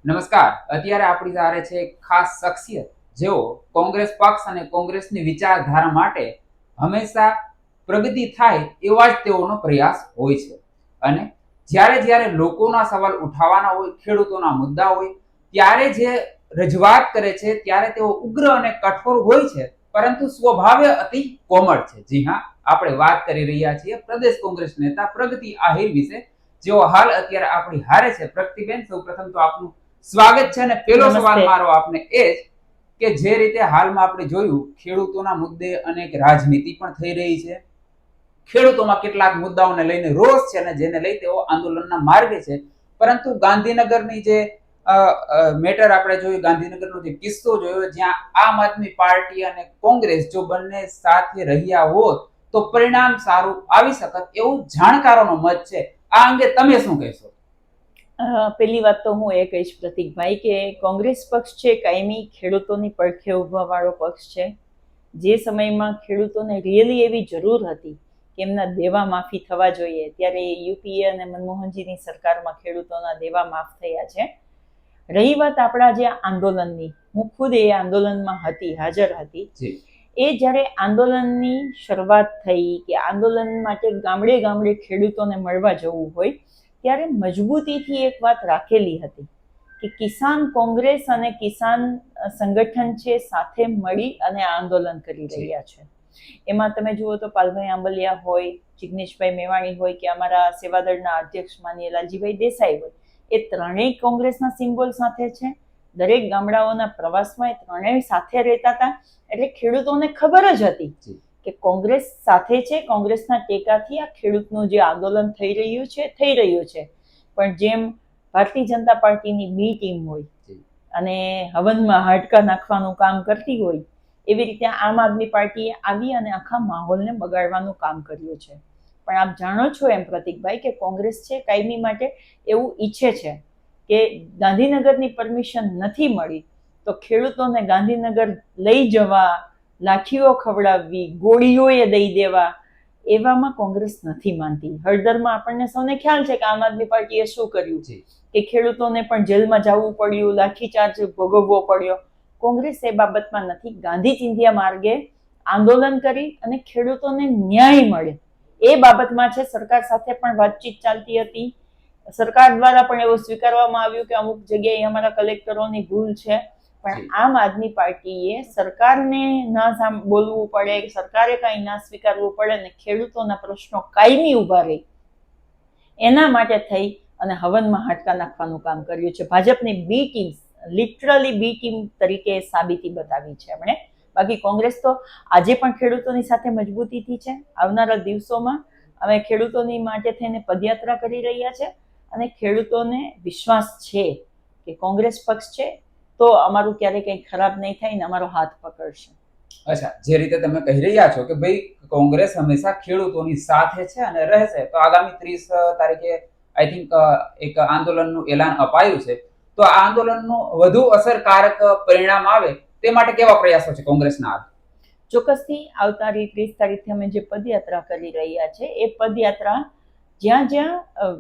નમસ્કાર. અત્યારે આપણી સાથે છે એક ખાસ શખ્સિયત જેઓ કોંગ્રેસ પક્ષ અને કોંગ્રેસની વિચારધારા માટે હંમેશા પ્રગતિ થાય એવા જ તેઓનો પ્રયાસ હોય છે. અને જ્યારે જ્યારે લોકોના સવાલ ઉઠાવવાના હોય, ખેડૂતોના મુદ્દા હોય, ત્યારે જે રજૂઆત કરે છે ત્યારે તેઓ ઉગ્ર અને કઠોર હોય છે, પરંતુ સ્વભાવે અતિ કોમળ છે. જી હા, આપણે વાત કરી રહ્યા છીએ પ્રદેશ કોંગ્રેસ નેતા પ્રગતિ આહિર વિશે, જેઓ હાલ અત્યારે આપણી હારે છે. પ્રગતિબેન, સૌપ્રથમ તો આપનું સ્વાગત છે. અને પહેલો સવાલ મારો આપને એ જ કે જે રીતે હાલમાં આપણે જોયું ખેડૂતોના મુદ્દે અનેક રાજનીતિ પણ થઈ રહી છે. ખેડૂતોમાં કેટલાક મુદ્દાઓને લઈને રોષ છે અને જેને લઈ તેઓ આંદોલનના માર્ગે છે. પરંતુ ગાંધીનગરની જે મેટર આપણે જોયું, ગાંધીનગરનો જે કિસ્સો જોયો, જ્યાં આમ આદમી પાર્ટી અને કોંગ્રેસ જો બંને સાથે રહ્યા હોત તો પરિણામ સારું આવી શકત એવું જાણકારોનો મત છે. આ અંગે તમે શું કહેશો? પહેલી વાત તો હું એ કહીશ પ્રતિકભાઈ કે કોંગ્રેસ પક્ષ છે કાયમી ખેડૂતોની પડખે ઊભા વાળો પક્ષ છે. જે સમયમાં ખેડૂતોને રિયલી એવી જરૂર હતી કે એમના દેવા માફી થવા જોઈએ, ત્યારે યુપીએ અને મનમોહનજીની સરકારમાં ખેડૂતોના દેવા માફ થયા છે. રહી વાત આપણા જે આંદોલનની, હું ખુદ એ આંદોલનમાં હતી, હાજર હતી. એ જ્યારે આંદોલનની શરૂઆત થઈ કે આંદોલન માટે ગામડે ગામડે ખેડૂતોને મળવા જવું હોય, ત્યારે મજબૂતીથી એક વાત રાખેલી હતી કે કિસાન કોંગ્રેસ અને કિસાન સંગઠન છે સાથે મળી અને આંદોલન કરી રહ્યા છે. એમાં તમે જુઓ તો પાલભાઈ આંબલિયા હોય, જિગ્નેશભાઈ મેવાણી હોય કે અમારા સેવાદળના અધ્યક્ષ માનીય લાલજીભાઈ દેસાઈ હોય, એ ત્રણેય કોંગ્રેસના સિમ્બોલ સાથે છે. દરેક ગામડાઓના પ્રવાસમાં એ ત્રણેય સાથે રહેતા હતા. એટલે ખેડૂતોને ખબર જ હતી કે કોંગ્રેસ સાથે છે, કોંગ્રેસના ટેકાથી આ ખેડૂતનું જે આંદોલન થઈ રહ્યું છે. પણ જેમ ભારતીય જનતા પાર્ટીની બી ટીમ હોય અને હવનમાં હાડકા નાખવાનું કામ કરતી હોય, એવી રીતે આમ આદમી પાર્ટીએ આવી અને આખા માહોલને બગાડવાનું કામ કર્યું છે. પણ આપ જાણો છો એમ પ્રતિકભાઈ કે કોંગ્રેસ છે કાયમી માટે એવું ઈચ્છે છે કે ગાંધીનગરની પરમિશન નથી મળી તો ખેડૂતોને ગાંધીનગર લઈ જવા, લાઠીઓ ખવડાવવી, ગોળીઓએ દઈ દેવા, એવામાં કોંગ્રેસ નથી માનતી. હળદરમાં આપણને સૌને ખ્યાલ છે કે આમ આદમી પાર્ટીએ શું કર્યું કે ખેડૂતોને પણ જેલમાં જવું પડ્યું, લાઠીચાર્જ ભોગવવો પડ્યો. કોંગ્રેસ એ બાબતમાં નથી. ગાંધી ચિંધ્યા માર્ગે આંદોલન કરી અને ખેડૂતોને ન્યાય મળે એ બાબતમાં છે. સરકાર સાથે પણ વાતચીત ચાલતી હતી. સરકાર દ્વારા પણ એવું સ્વીકારવામાં આવ્યું કે અમુક જગ્યાએ અમારા કલેક્ટરોની ભૂલ છે. પણ આમ આદમી પાર્ટીએ સરકારને ના બોલવું પડે, સરકારે કાંઈ ના સ્વીકારવું પડે ને ખેડૂતોના પ્રશ્નો કાયમી ઉભા રહે એના માટે થઈ અને હવનમાં હાડકા નાખવાનું કામ કર્યું છે. ભાજપની બી ટીમ, લિટરલી બી ટીમ તરીકે સાબિતી બતાવી છે એમણે. બાકી કોંગ્રેસ તો આજે પણ ખેડૂતોની સાથે મજબૂતીથી છે. આવનારા દિવસોમાં અમે ખેડૂતોની માટે થઈને પદયાત્રા કરી રહ્યા છે અને ખેડૂતોને વિશ્વાસ છે કે કોંગ્રેસ પક્ષ છે તો અમારું ક્યારેય કંઈ ખરાબ નહીં થાય ને અમારો હાથ પકડશે. અચ્છા, જે રીતે તમે કહી રહ્યા છો કે ભાઈ કોંગ્રેસ હંમેશા ખેડૂતોની સાથે છે અને રહેશે, તો આગામી 30 તારીખે આઈ થિંક એક આંદોલનનું એલાન અપાયું છે. તો આ આંદોલનનું વધુ અસરકારક પરિણામ આવે તે માટે કેવા પ્રયાસો છે કોંગ્રેસના? ચોક્કસથી આવનારી 30 તારીખે અમે જે પદયાત્રા કરી રહ્યા છે એ પદયાત્રા જ્યાં જ્યાં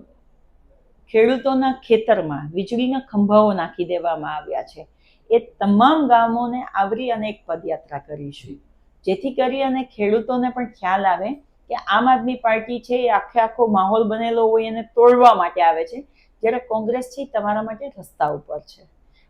ખેડૂતોના ખેતરમાં વીજળીના ખંભાઓ નાખી દેવામાં આવ્યા છે એ તમામ ગામોને આવરી અને એક પદયાત્રા કરીશું, જેથી કરી અને ખેડૂતોને પણ ખ્યાલ આવે કે આમ આદમી પાર્ટી છે એ આખો માહોલ બનેલો હોય એને તોડવા માટે આવે છે, જ્યારે કોંગ્રેસ છે તમારા માટે રસ્તા ઉપર છે.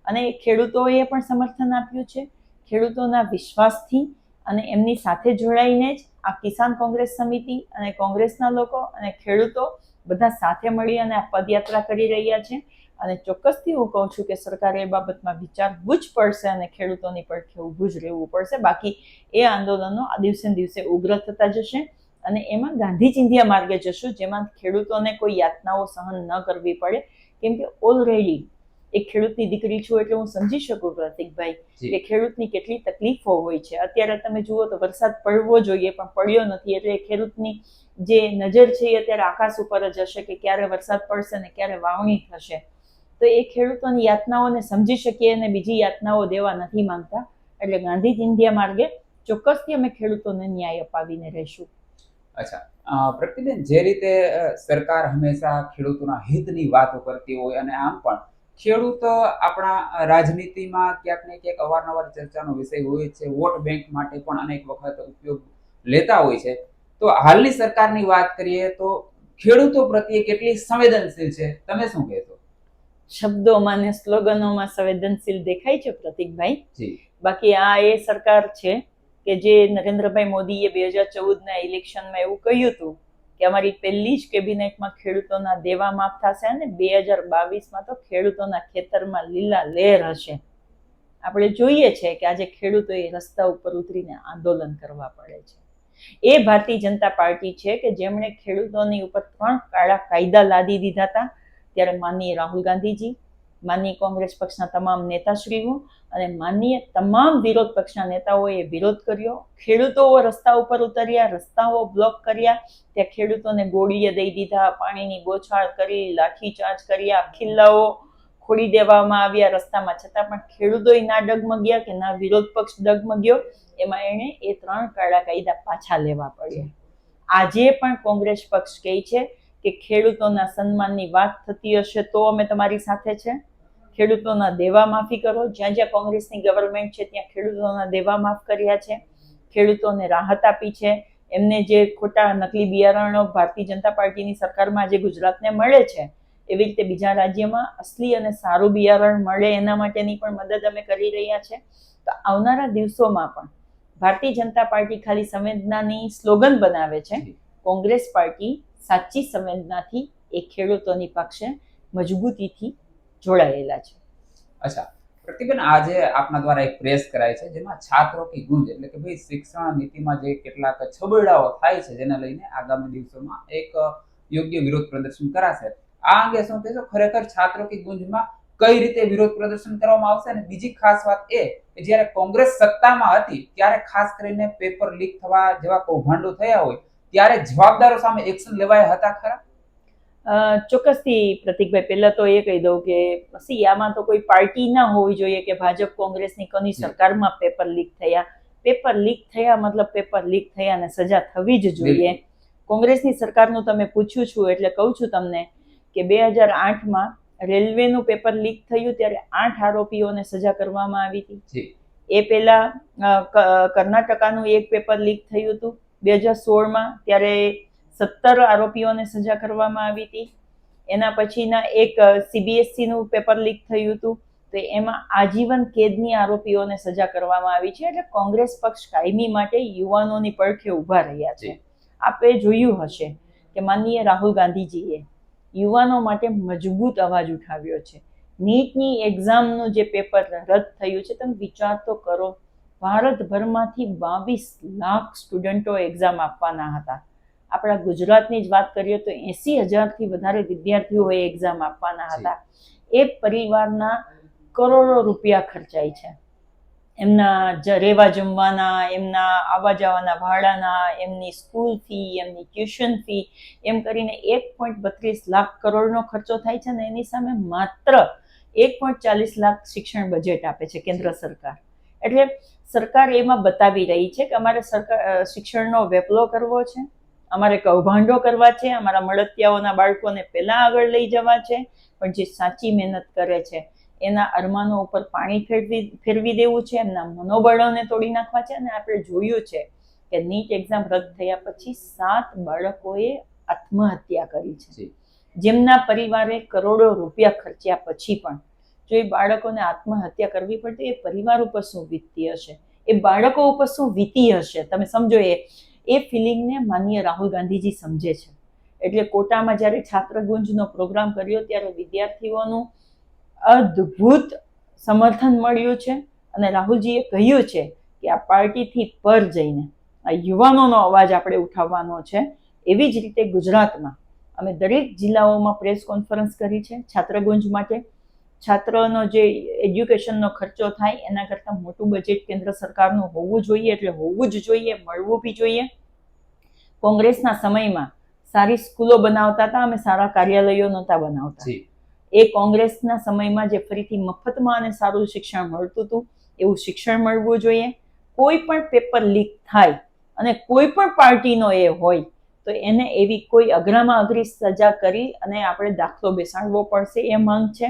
અને ખેડૂતોએ પણ સમર્થન આપ્યું છે. ખેડૂતોના વિશ્વાસથી અને એમની સાથે જોડાઈને જ આ કિસાન કોંગ્રેસ સમિતિ અને કોંગ્રેસના લોકો અને ખેડૂતો બધા સાથે મળી અને આ પદયાત્રા કરી રહ્યા છે. અને ચોક્કસથી હું કહું છું કે સરકારે એ બાબતમાં વિચારવું જ પડશે અને ખેડૂતોની પડખે ઊભું જ રહેવું પડશે. બાકી એ આંદોલનો આ દિવસે દિવસે ઉગ્ર થતા જશે અને એમાં ગાંધી ચિંધ્યા માર્ગે જશું, જેમાં ખેડૂતોને કોઈ યાતનાઓ સહન ન કરવી પડે. કેમ કે ઓલરેડી એક ખેડૂતની દીકરી છું એટલે હું સમજી શકું પ્રતિકભાઈ કે ખેડૂતની કેટલી તકલીફો હોય છે. અત્યારે તમે જુઓ તો વરસાદ પડવો જોઈએ પણ પડ્યો નથી, એટલે ખેડૂતની જે નજર છે એ અત્યારે આકાશ ઉપર જ હશે કે ક્યારે વરસાદ પડશે ને ક્યારે વાવણી થશે. તો એ ખેડૂતોની યાતનાઓને સમજી શકીએ અને બીજી યાતનાઓ દેવા નથી માંગતા. એટલે ગાંધી ચિંધ્યા માર્ગે ચોક્કસથી અમે ખેડૂતોને ન્યાય અપાવીને રહીશું. અચ્છા, પ્રગતિબેન, જે રીતે સરકાર હંમેશા ખેડૂતોના હિતની વાતો કરતી હોય અને આમ પણ ખેડૂત આપણા રાજનીતિમાં ક્યાંક ને ક્યાંક અવારનવાર ચર્ચાનો વિષય હોય છે. વોટ બેંક માટે પણ અનેક વખત ઉપયોગ લેતા હોય છે. તો હાલની સરકારની વાત કરીએ તો ખેડૂતો પ્રત્યે કેટલી સંવેદનશીલ છે, તમે શું કહેશો? શબ્દોમાં ને સ્લોગનોમાં સંવેદનશીલ દેખાય છે પ્રતિકભાઈ. જી. બાકી આ એ સરકાર છે કે જે નરેન્દ્રભાઈ મોદીએ 2014ના ઇલેક્શનમાં એવું કહ્યું હતું કે અમારી પહેલી જ કેબિનેટમાં ખેડૂતોના દેવા માફ થશે અને 2022માં તો ખેડૂતોના ખેતરમાં લીલા લહેર હશે. આપણે જોઈએ છે કે આજે ખેડૂતોએ રસ્તા ઉપર ઉતરીને આંદોલન કરવા પડે છે. એ ભારતીય જનતા પાર્ટી છે કે જેમણે ખેડૂતોની ઉપર 3 કાળા કાયદા લાદી દીધા હતા. ત્યારે માનનીય રાહુલ ગાંધીજી, માનનીય કોંગ્રેસ પક્ષના તમામ નેતાશ્રીઓ અને માનનીય તમામ વિરોધ પક્ષના નેતાઓએ વિરોધ કર્યો. ખેડૂતો રસ્તા ઉપર ઉતર્યા, રસ્તાઓ બ્લોક કર્યા, ત્યાં ખેડૂતોને ગોળીએ દઈ દીધા, પાણીની બોછાર કરી, લાઠીચાર્જ કર્યા, ખિલ્લાઓ ખોડી દેવામાં આવ્યા રસ્તામાં. છતાં પણ ખેડૂતોય ના ડગમગ્યા કે ના વિરોધ પક્ષ ડગમગ્યો. એમાં એણે એ 3 કાળા કાયદા પાછા લેવા પડ્યા. આજે પણ કોંગ્રેસ પક્ષ કહે છે કે ખેડૂતોના સન્માનની વાત થતી હશે તો અમે તમારી સાથે છે. ખેડૂતોના દેવા માફી કરો. જ્યાં જ્યાં કોંગ્રેસની ગવર્મેન્ટ છે ત્યાં ખેડૂતોના દેવા માફ કર્યા છે, ખેડૂતોને રાહત આપી છે. એમને જે ખોટા નકલી બિયારણો ભારતીય જનતા પાર્ટીની સરકારમાં આજે ગુજરાતને મળે છે, એવી રીતે બીજા રાજ્યમાં અસલી અને સારું બિયારણ મળે એના માટેની પણ મદદ અમે કરી રહ્યા છે. તો આવનારા દિવસોમાં પણ ભારતીય જનતા પાર્ટી ખાલી સંવેદનાની સ્લોગન બનાવે છે. કોંગ્રેસ પાર્ટી સાચી સંવેદનાથી એ ખેડૂતોની પક્ષે મજબૂતીથી જોડાયેલા છે. અચ્છા પ્રતિબેન, આજે આપના દ્વારા એક પ્રેસ કરાય છે જેમાં છાત્રો કી ગુંજ એટલે કે ભાઈ શિક્ષણ નીતિમાં જે કેટલાક છબરડાઓ થાય છે જેને લઈને આગામી દિવસોમાં એક યોગ્ય વિરોધ પ્રદર્શન કરાશે. આ અંગે શું કહેશો? ખરેખર છાત્રો કી ગુંજમાં કઈ રીતે વિરોધ પ્રદર્શન કરવામાં આવશે? અને બીજી ખાસ વાત એ કે જ્યારે કોંગ્રેસ સત્તામાં હતી ત્યારે ખાસ કરીને પેપર લીક થવા જેવા કૌભાંડો થયા હોય ત્યારે જવાબદારો સામે એક્શન લેવાયા હતા ખરા? ચોક્કસથી પ્રતિકભાઈ, પહેલા તો એ કહી દઉં કે પછી આમાં તો કોઈ પાર્ટી ના હોવી જોઈએ કે ભાજપ કોંગ્રેસની કોની સરકારમાં પેપર લીક થયા. પેપર લીક થયા મતલબ પેપર લીક થયા અને સજા થવી જ જોઈએ. કોંગ્રેસની સરકારનું તમે પૂછ્યું છું એટલે કહું છું તમને કે 2008માં રેલવેનું પેપર લીક થયું ત્યારે 8 આરોપીઓને સજા કરવામાં આવી હતી. એ પહેલા કર્ણાટકાનું એક પેપર લીક થયું હતું 2016માં, ત્યારે 17 આરોપીઓને સજા કરવામાં આવી હતી. એના પછીના એક CBSEનું પેપર લીક થયું હતું તો એમાં આજીવન કેદની આરોપીઓને સજા કરવામાં આવી છે. એટલે કોંગ્રેસ પક્ષ કાયમી માટે યુવાનોની પડખે ઊભા રહ્યા છે. આપે જોયું હશે કે માનનીય રાહુલ ગાંધીજીએ યુવાનો માટે મજબૂત અવાજ ઉઠાવ્યો છે. નીટની એક્ઝામનું જે પેપર રદ થયું છે, તમે વિચાર તો કરો, ભારતભરમાંથી 22 લાખ સ્ટુડન્ટો એક્ઝામ આપવાના હતા. આપણા ગુજરાતની જ વાત કરીએ તો 80,000થી વધારે વિદ્યાર્થીઓ એ એક્ઝામ આપવાના હતા. એ પરિવારના કરોડો રૂપિયા ખર્ચાય છે. એમના રહેવા જમવાના, એમના આવવા જવાના ભાડાના, એમની સ્કૂલ ફી, એમની ટ્યુશન ફી, એમ કરીને 1.32 લાખ કરોડનો ખર્ચો થાય છે. ને એની સામે માત્ર 1.40 લાખ શિક્ષણ બજેટ આપે છે કેન્દ્ર સરકાર. એટલે સરકાર એમાં બતાવી રહી છે કે અમારે સરકાર શિક્ષણનો વેપલો કરવો છે, અમારે કૌભાંડો કરવા છે, અમારા મળતિયાઓના બાળકોને પહેલા આગળ લઈ જવા છે. પણ જે સાચી મહેનત કરે છે એના અરમાનો ઉપર પાણી ફેરવી દેવું છે, એમના મનોબળોને તોડી નાખવા છે. અને આપણે જોયું છે કે નીટ એક્ઝામ રદ થયા પછી 7 બાળકોએ આત્મહત્યા કરી છે, જેમના પરિવારે કરોડો રૂપિયા ખર્ચ્યા પછી પણ જો એ બાળકોને આત્મહત્યા કરવી પડતી, એ પરિવાર ઉપર શું વીતતી હશે, એ બાળકો ઉપર શું વીતી હશે, તમે સમજો. એ ફિલિંગને માનનીય રાહુલ ગાંધીજી સમજે છે. એટલે કોટામાં જ્યારે છાત્ર ગુંજનો પ્રોગ્રામ કર્યો ત્યારે વિદ્યાર્થીઓનું અદ્ભુત સમર્થન મળ્યું છે. અને રાહુલજીએ કહ્યું છે કે આ પાર્ટીથી પર જઈને આ યુવાનોનો અવાજ આપણે ઉઠાવવાનો છે. એવી જ રીતે ગુજરાતમાં અમે દરેક જિલ્લાઓમાં પ્રેસ કોન્ફરન્સ કરી છે છાત્રગુંજ માટે. છાત્રોનો જે એજ્યુકેશનનો ખર્ચો થાય એના કરતાં મોટું બજેટ કેન્દ્ર સરકારનું હોવું જોઈએ, એટલે હોવું જ જોઈએ, મળવું બી જોઈએ. કોંગ્રેસના સમયમાં સારી સ્કૂલો બનાવતા હતા, અમે સારા કાર્યાલયો નહોતા બનાવતા. એ કોંગ્રેસના સમયમાં જે ફરીથી મફતમાં અને સારું શિક્ષણ મળતું હતું એવું શિક્ષણ મળવું જોઈએ. કોઈ પણ પેપર લીક થાય અને કોઈ પણ પાર્ટીનો એ હોય તો તો એને એવી કોઈ અઘરામાં અઘરી સજા કરી અને આપણે દાખલો બેસાડવો પડશે એ માંગ છે.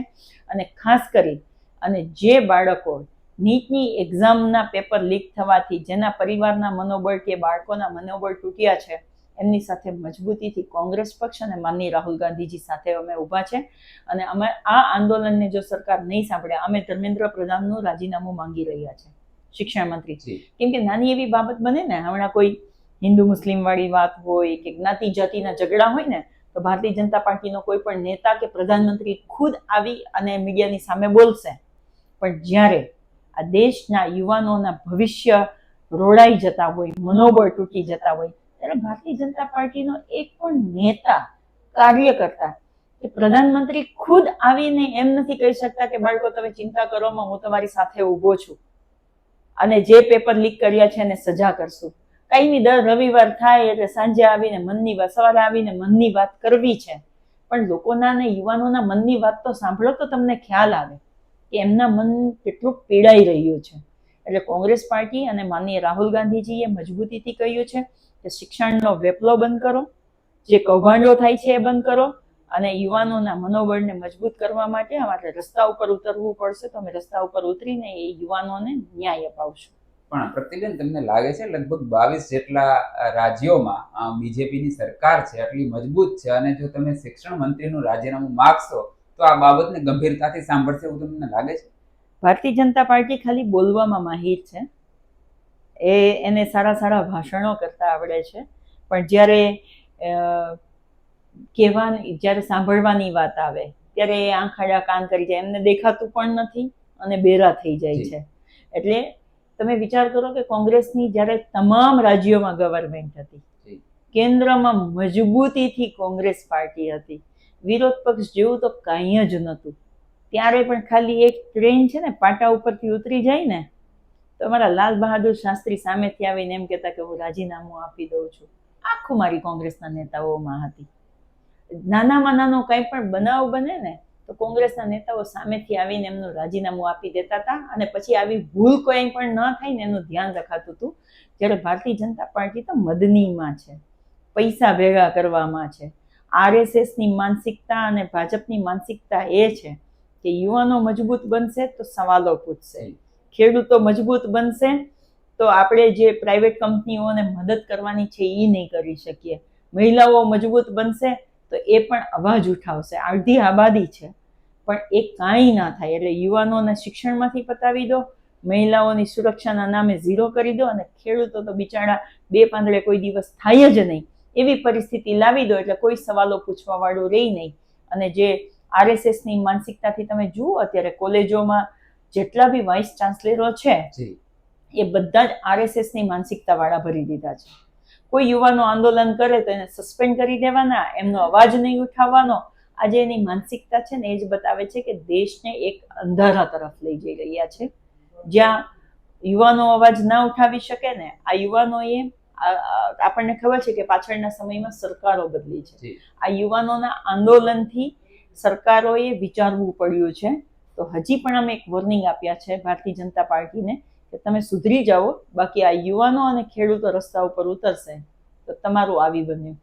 અને ખાસ કરી અને જે બાળકો નીટની એક્ઝામના પેપર લીક થવાથી જેના પરિવારના મનોબળ કે બાળકોના મનોબળ તૂટ્યા છે એમની સાથે મજબૂતીથી કોંગ્રેસ પક્ષ અને માનનીય રાહુલ ગાંધીજી સાથે અમે ઊભા છે. અને અમે આ આંદોલનને જો સરકાર નહીં સાંભળે, અમે ધર્મેન્દ્ર પ્રધાનનું રાજીનામું માંગી રહ્યા છે, શિક્ષણ મંત્રી. કેમ કે નાની એવી બાબત બને ને, હમણાં કોઈ હિન્દુ મુસ્લિમ વાળી વાત હોય કે જ્ઞાતિ જાતિના ઝઘડા હોય ને, તો ભારતીય જનતા પાર્ટીનો કોઈ પણ નેતા કે પ્રધાનમંત્રી ખુદ આવી અને મીડિયાની સામે બોલશે. પણ જ્યારે આ દેશના યુવાનોના ભવિષ્ય રોડાઈ જતા હોય, મનોબળ તૂટી જતા હોય, ત્યારે ભારતીય જનતા પાર્ટીનો એક પણ નેતા, કાર્યકર્તા કે પ્રધાનમંત્રી ખુદ આવીને એમ નથી કહી શકતા કે બાળકો તમે ચિંતા કરોમાં, હું તમારી સાથે ઊભો છું અને જે પેપર લીક કર્યા છે એને સજા કરશું. કાંઈ દર રવિવાર થાય એટલે સાંજે આવીને મનની વાત, સવારે આવીને મનની વાત કરવી છે. પણ લોકોના ને યુવાનોના મનની વાત તો સાંભળો તો તમને ખ્યાલ આવે કે એમના મન કેટલું પીડાઈ રહ્યું છે. એટલે કોંગ્રેસ પાર્ટી અને માનનીય રાહુલ ગાંધીજીએ મજબૂતીથી કહ્યું છે કે શિક્ષણનો વેપલો બંધ કરો, જે કૌભાંડો થાય છે એ બંધ કરો, અને યુવાનોના મનોબળને મજબૂત કરવા માટે અમારે રસ્તા ઉપર ઉતરવું પડશે. તો અમે રસ્તા ઉપર ઉતરીને એ યુવાનોને ન્યાય અપાવશું. પણ પ્રતિબેન, તમને લાગે છે લગભગ 22 જેટલા રાજ્યોમાં બીજેપીની સરકાર છે, આટલી મજબૂત છે, અને જો તમે શિક્ષણ મંત્રીનું રાજીનામું માગશો તો આ બાબતને ગંભીરતાથી સાંભળશે એવું તમને લાગે છે? ભારતીય જનતા પાર્ટી ખાલી બોલવામાં માહિર છે, એને સારા સારા ભાષણો કરતા આવડે છે, પણ જ્યારે સાંભળવાની વાત આવે ત્યારે એ આંખ આડા કાન કરી જાય, એમને દેખાતું પણ નથી અને બેરા થઈ જાય છે. એટલે તમે વિચાર કરો કે કોંગ્રેસની જ્યારે તમામ રાજ્યોમાં ગવર્મેન્ટ હતી, કેન્દ્રમાં મજબૂતીથી કોંગ્રેસ પાર્ટી હતી, વિરોધ પક્ષ જેવું તો કાંઈ જ નહોતું, ત્યારે પણ ખાલી એક ટ્રેન છે ને પાટા ઉપરથી ઉતરી જાય ને તો અમારા લાલ બહાદુર શાસ્ત્રી સામેથી આવીને એમ કહેતા કે હું રાજીનામું આપી દઉં છું. આખું મારી કોંગ્રેસના નેતાઓમાં હતી. નાનામાં નાનો કંઈ પણ બનાવ બને ને તો કોંગ્રેસના નેતાઓ સામેથી આવીને એમનું રાજીનામું આપી દેતા હતા, અને પછી આવી ભૂલ કોઈ પણ ન થાય ને એનું ધ્યાન રખાતું હતું. જ્યારે ભારતીય જનતા પાર્ટી તો મદનીમાં છે, પૈસા ભેગા કરવામાં છે. RSSની માનસિકતા અને ભાજપની માનસિકતા એ છે કે યુવાનો મજબૂત બનશે તો સવાલો પૂછશે, ખેડૂતો મજબૂત બનશે તો આપણે જે પ્રાઇવેટ કંપનીઓને મદદ કરવાની છે એ નહીં કરી શકીએ, મહિલાઓ મજબૂત બનશે તો એ પણ અવાજ ઉઠાવશે. અડધી આબાદી છે પણ એ કાંઈ ના થાય. એટલે યુવાનોને શિક્ષણમાંથી પતાવી દો, મહિલાઓની સુરક્ષાના નામે ઝીરો કરી દો, અને ખેડૂતો તો બિચારા બે પાંદડે કોઈ દિવસ થાય જ નહીં એવી પરિસ્થિતિ લાવી દો, એટલે કોઈ સવાલો પૂછવા વાળું રહી નહીં. અને જે RSSની માનસિકતાથી તમે જુઓ, અત્યારે કોલેજોમાં જેટલા બી વાઇસ ચાન્સલરો છે એ બધા જ RSSની માનસિકતા વાળા ભરી દીધા છે. કોઈ યુવાનો આંદોલન કરે તો એને સસ્પેન્ડ કરી દેવાના, એમનો અવાજ નહીં ઉઠાવવાનો. આજે એની માનસિકતા છે ને એ જ બતાવે છે કે દેશને એક અંધારા તરફ લઈ જઈ રહ્યા છે, જ્યાં યુવાનો અવાજ ના ઉઠાવી શકે ને. આ યુવાનોએ, આપણને ખબર છે કે પાછળના સમયમાં સરકારો બદલી છે, આ યુવાનોના આંદોલનથી સરકારોએ વિચારવું પડ્યું છે. તો હજી પણ અમે એક વોર્નિંગ આપ્યા છે ભારતીય જનતા પાર્ટીને કે તમે સુધરી જાઓ, બાકી આ યુવાનો અને ખેડૂતો રસ્તા ઉપર ઉતરશે તો તમારું આવી બન્યું.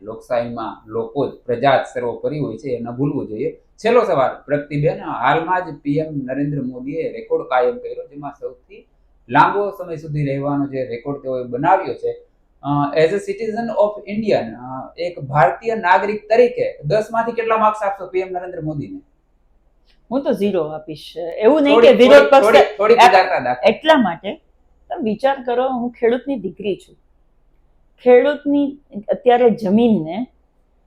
લોકશાહીમાં લોકો જ, પ્રજા જ સર્વોપરી હોય છે, એ ન ભૂલવું જોઈએ. છેલ્લો સવાલ પ્રગતિબેન, હાલમાં જ PM નરેન્દ્ર મોદીએ રેકોર્ડ કાયમ કર્યો, જેમાં સૌથી લાંબો સમય સુધી રહેવાનો જે રેકોર્ડ તેઓએ બનાવ્યો છે. As a citizen of Indian, એક ભારતીય નાગરિક તરીકે 10 માંથી કેટલા માર્ક્સ આપશો PM નરેન્દ્ર મોદીને? હું તો 0 આપીશ. એવું નહીં કે વિરોધ પક્ષ. એટલા માટે તમે વિચાર કરો, હું ખેડૂતની દીકરી છું. ખેડૂતની અત્યારે જમીનને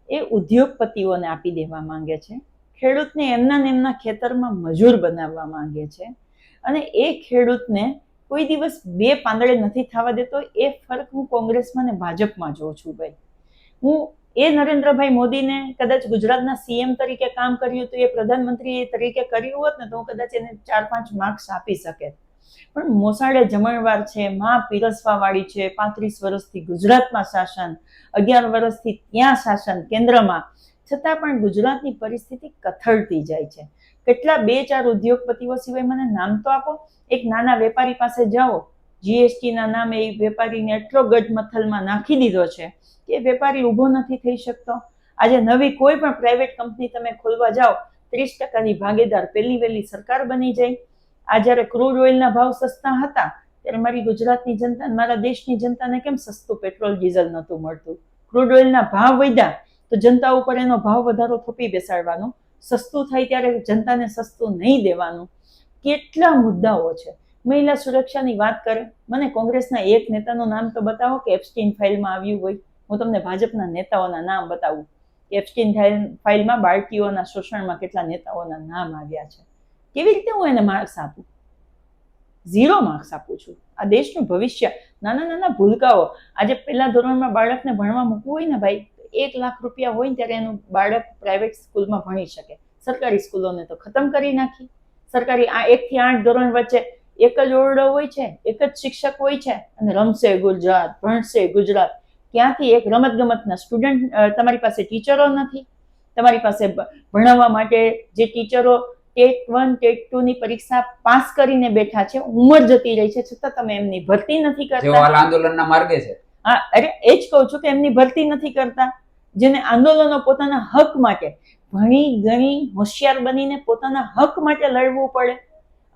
એ ઉદ્યોગપતિઓને આપી દેવા માંગે છે, ખેડૂતને એમના ખેતરમાં મજૂર બનાવવા માંગે છે, અને એ ખેડૂતને કોઈ દિવસ બે પાંદડે નથી થવા દેતો. એ ફરક હું કોંગ્રેસમાં ને ભાજપમાં જોઉં છું. ભાઈ, હું નરેન્દ્રભાઈ મોદીને કદાચ ગુજરાતના CM તરીકે કામ કર્યું હતું, એ પ્રધાનમંત્રી તરીકે કર્યું હોત ને તો હું કદાચ એને 4-5 માર્ક્સ આપી શકે. પણ મોસાળે જમણવાર છે, માં પીરસવા વાળી છે, 35 વર્ષથી ગુજરાતમાં શાસન, 11 વર્ષથી ત્યાં શાસન કેન્દ્રમાં, છતાં પણ ગુજરાતની પરિસ્થિતિ કથળતી જાય છે. કેટલા 2-4 ઉદ્યોગપતિઓ સિવાય મને નામ તો આપો. એક નાના વેપારી પાસે જાઓ જીએસટીના નામે એ વેપારીને એટલો ગઢમથલમાં નાખી દીધો છે કે વેપારી ઊભો નથી થઈ શકતો. આજે નવી કોઈ પણ પ્રાઇવેટ કંપની તમે ખોલવા જાઓ 30% ભાગીદાર પહેલી વહેલી સરકાર બની જાય. આ જ્યારે ક્રૂડ ઓઇલના ભાવ સસ્તા હતા ત્યારે મારી ગુજરાતની જનતા, મારા દેશની જનતાને કેમ સસ્તું પેટ્રોલ ડીઝલ નહોતું મળતું? ક્રૂડ ઓઇલના ભાવ વધ્યા તો જનતા ઉપર એનો ભાવ વધારો થોપી બેસાડવાનો, સસ્તું થાય ત્યારે જનતાને સસ્તું નહીં દેવાનું. કેટલા મુદ્દાઓ છે. મહિલા સુરક્ષાની વાત કરે, મને કોંગ્રેસના એક નેતાનું નામ તો બતાવો કે એપ્સ્ટીન ફાઇલમાં આવ્યું હોય. હું તમને ભાજપના નેતાઓના નામ બતાવું કે એપ્સ્ટીન ફાઇલમાં બાળકીઓના શોષણમાં કેટલા નેતાઓના નામ આવ્યા છે. કેવી રીતે હું એને માર્ક્સ આપું? 0 માર્ક્સ આપું છું. આ દેશનું ભવિષ્ય, નાના નાના ભૂલકાઓ. આજે પહેલા ધોરણમાં બાળકને ભણવા મૂકવું હોય ને ભાઈ, 1 લાખ રૂપિયા હોય ને ત્યારે એનું બાળક પ્રાઇવેટ સ્કૂલમાં ભણી શકે. સરકારી સ્કૂલોને તો ખતમ કરી નાખી. સરકારી 1 થી 8 ધોરણ વચ્ચે એક જ ઓરડો હોય છે, એક જ શિક્ષક હોય છે અને રમશે ગુજરાત, ભણશે ગુજરાત. ક્યાંથી એક રમતગમતના સ્ટુડન્ટ, તમારી પાસે ટીચરો નથી. તમારી પાસે ભણાવવા માટે જે ટીચરો ટેટ 1 ટેટ 2 ની પરીક્ષા પાસ કરીને બેઠા છે, ઉંમર જતી રહી છે, છતાં તમે એમની ભરતી નથી જેઓ કરતા. હાલ આંદોલનના માર્ગે છે. હા, અરે એ જ કહું છું કે એમની ભરતી નથી કરતા. જેને આંદોલનો પોતાના હક માટે ભણી ગણી હોશિયાર બનીને પોતાના હક માટે લડવું પડે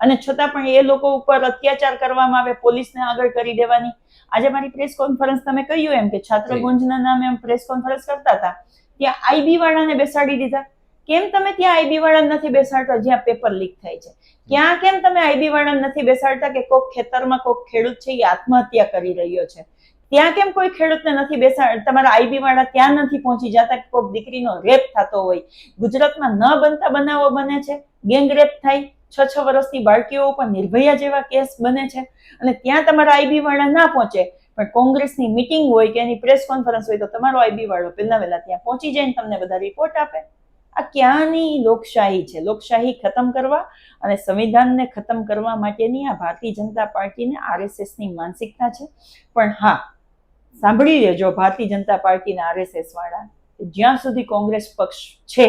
અને છતાં પણ એ લોકો ઉપર અત્યાચાર કરવામાં આવે, પોલીસને આગળ કરી દેવાની. આજે મારી પ્રેસ કોન્ફરન્સ, તમે કહ્યું એમ કે છાત્રગુંજના નામે એમ પ્રેસ કોન્ફરન્સ કરતા હતા, ત્યાં આઈબી વાળાને બેસાડી દીધા. કેમ તમે ત્યાં આઈબી વાળાને નથી બેસાડતા જ્યાં પેપર લીક થાય છે? ત્યાં કેમ તમે આઈબી વાળાને નથી બેસાડતા કે કોઈક ખેતરમાં કોઈક ખેડૂત છે એ આત્મહત્યા કરી રહ્યો છે? ત્યાં કેમ કોઈ ખેડૂતને નથી બેસાડ, તમારા આઈબી વાળા ત્યાં નથી પહોંચી જતા કે કોઈક દીકરીનો રેપ થતો હોય? ગુજરાતમાં ન બનતા બનાવો બને છે, ગેંગ રેપ થાય, 6 વર્ષની બાળકીઓ ઉપર નિર્ભયા જેવા કેસ બને છે અને ત્યાં તમારા આઈબી વાળા ના પહોંચે. પણ કોંગ્રેસની મિટિંગ હોય કે એની પ્રેસ કોન્ફરન્સ હોય તો તમારો આઈબી વાળો પહેલા વહેલા ત્યાં પહોંચી જાય ને તમને બધા રિપોર્ટ આપે. આ ક્યાંની લોકશાહી છે? લોકશાહી ખતમ કરવા અને સંવિધાનને ખતમ કરવા માટેની આ ભારતીય જનતા પાર્ટીને આરએસએસની માનસિકતા છે. પણ હા, સાંભળી લેજો ભારતીય જનતા પાર્ટીના આરએસએસ વાળા, જ્યાં સુધી કોંગ્રેસ પક્ષ છે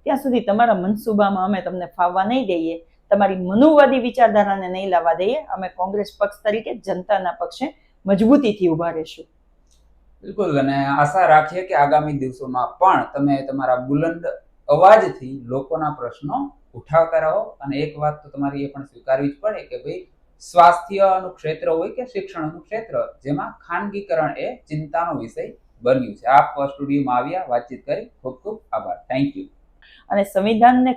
ત્યાં સુધી તમારા મનસુબામાં અમે તમને ફાવવા નહીં દઈએ, તમારી મનુવાદી વિચારધારાને નહીં લાવવા દઈએ. અમે કોંગ્રેસ પક્ષ તરીકે જનતાના પક્ષે મજબૂતીથી ઉભા રહીશું. બિલકુલ, અને આશા રાખીએ કે આગામી દિવસોમાં પણ તમે તમારા બુલંદ અવાજથી લોકોના પ્રશ્નો ઉઠાવતા રહો. અને એક વાત તો તમારી એ પણ સ્વીકારવી જ પડે કે ભાઈ, સ્વાસ્થ્યનું ક્ષેત્ર હોય કે શિક્ષણનું ક્ષેત્ર, જેમાં ખાનગીકરણ એ ચિંતાનો વિષય બન્યું છે. આપ સ્ટુડિયોમાં આવ્યા, વાતચીત કરી, ખૂબ ખૂબ આભાર. Thank you. અને સંવિધાનને